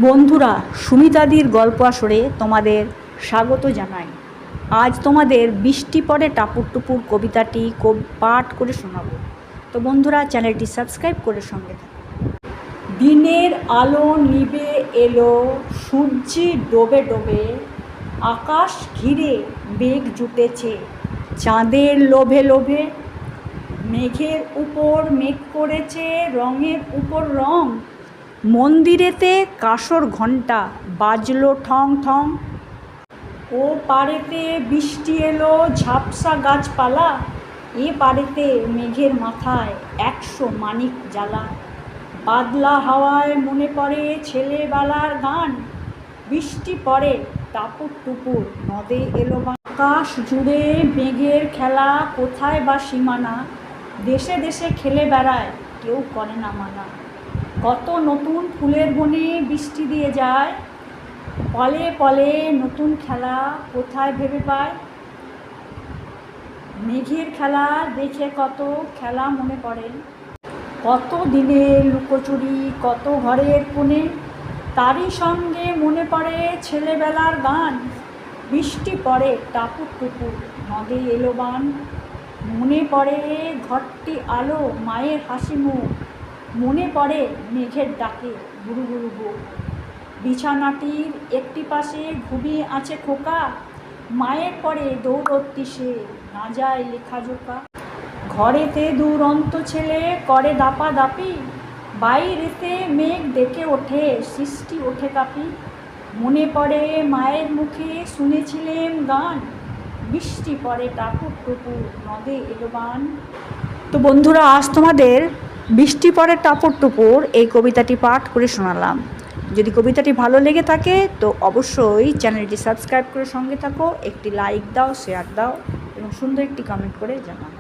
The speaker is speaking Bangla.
বন্ধুরা, সুমিতাদির গল্প আসরে তোমাদের স্বাগত জানাই। আজ তোমাদের বৃষ্টি পড়ে টাপুর টুপুর কবিতাটি পাঠ করে শোনাবো। তো বন্ধুরা, চ্যানেলটি সাবস্ক্রাইব করে সঙ্গে থাকো। দিনের আলো নিভে এলো, সূর্যি ডোবে ডোবে, আকাশ ঘিরে মেঘ জুটেছে চাঁদের লোভে লোভে। মেঘের উপর মেঘ করেছে রঙের উপর রং, মন্দিরেতে কাঁসর ঘণ্টা বাজলো ঠং ঠং। ও পাড়েতে বৃষ্টি এলো ঝাপসা গাছপালা, এ পাড়েতে মেঘের মাথায় 100 মানিক জ্বালা। বাদলা হাওয়ায় মনে পড়ে ছেলেবেলার গান, বৃষ্টি পড়ে টাপুর টুপুর নদে এলো আকাশ জুড়ে মেঘের খেলা, কোথায় বা সীমানা, দেশে দেশে খেলে বেড়ায় কেউ করে না মানা। কত নতুন ফুলের বনে বৃষ্টি দিয়ে যায়, পলে পলে নতুন খেলা কোথায় ভেবে পায়। মেঘের খেলা দেখে কত খেলা মনে পড়ে, কত দিনের লুকোচুরি কত ঘরের কোণে, তারই সঙ্গে মনে পড়ে ছেলেবেলার গান। বৃষ্টি পড়ে টাপুর টুপুর নদে এলো বান, মনে পড়ে ঘরটি আলো মায়ের হাসি মুখ, মনে পড়ে মেঘের ডাকে গুরু গুরু বুক। বিছানাটির একটি পাশে ঘুমিয়ে আছে খোকা, মায়ের পরে দৌড়ত্তি সে না যায় লেখাজোকা। ঘরেতে দুরন্ত ছেলে করে দাপাদাপি, বাইরেতে মেঘ ডেকে ওঠে সৃষ্টি ওঠে কাঁপি। মনে পড়ে মায়ের মুখে শুনেছিলেন গান, বৃষ্টি পড়ে টাপুর টুপুর নদে এলো বান। তো বন্ধুরা, আজ তোমাদের বৃষ্টি পড়ে টাপুর টুপুর এই কবিতাটি পাঠ করে শোনালাম। যদি কবিতাটি ভালো লেগে থাকে তো অবশ্যই চ্যানেলটি সাবস্ক্রাইব করে সঙ্গে থাকো, একটি লাইক দাও, শেয়ার দাও এবং সুন্দর একটি কমেন্ট করে জানাও।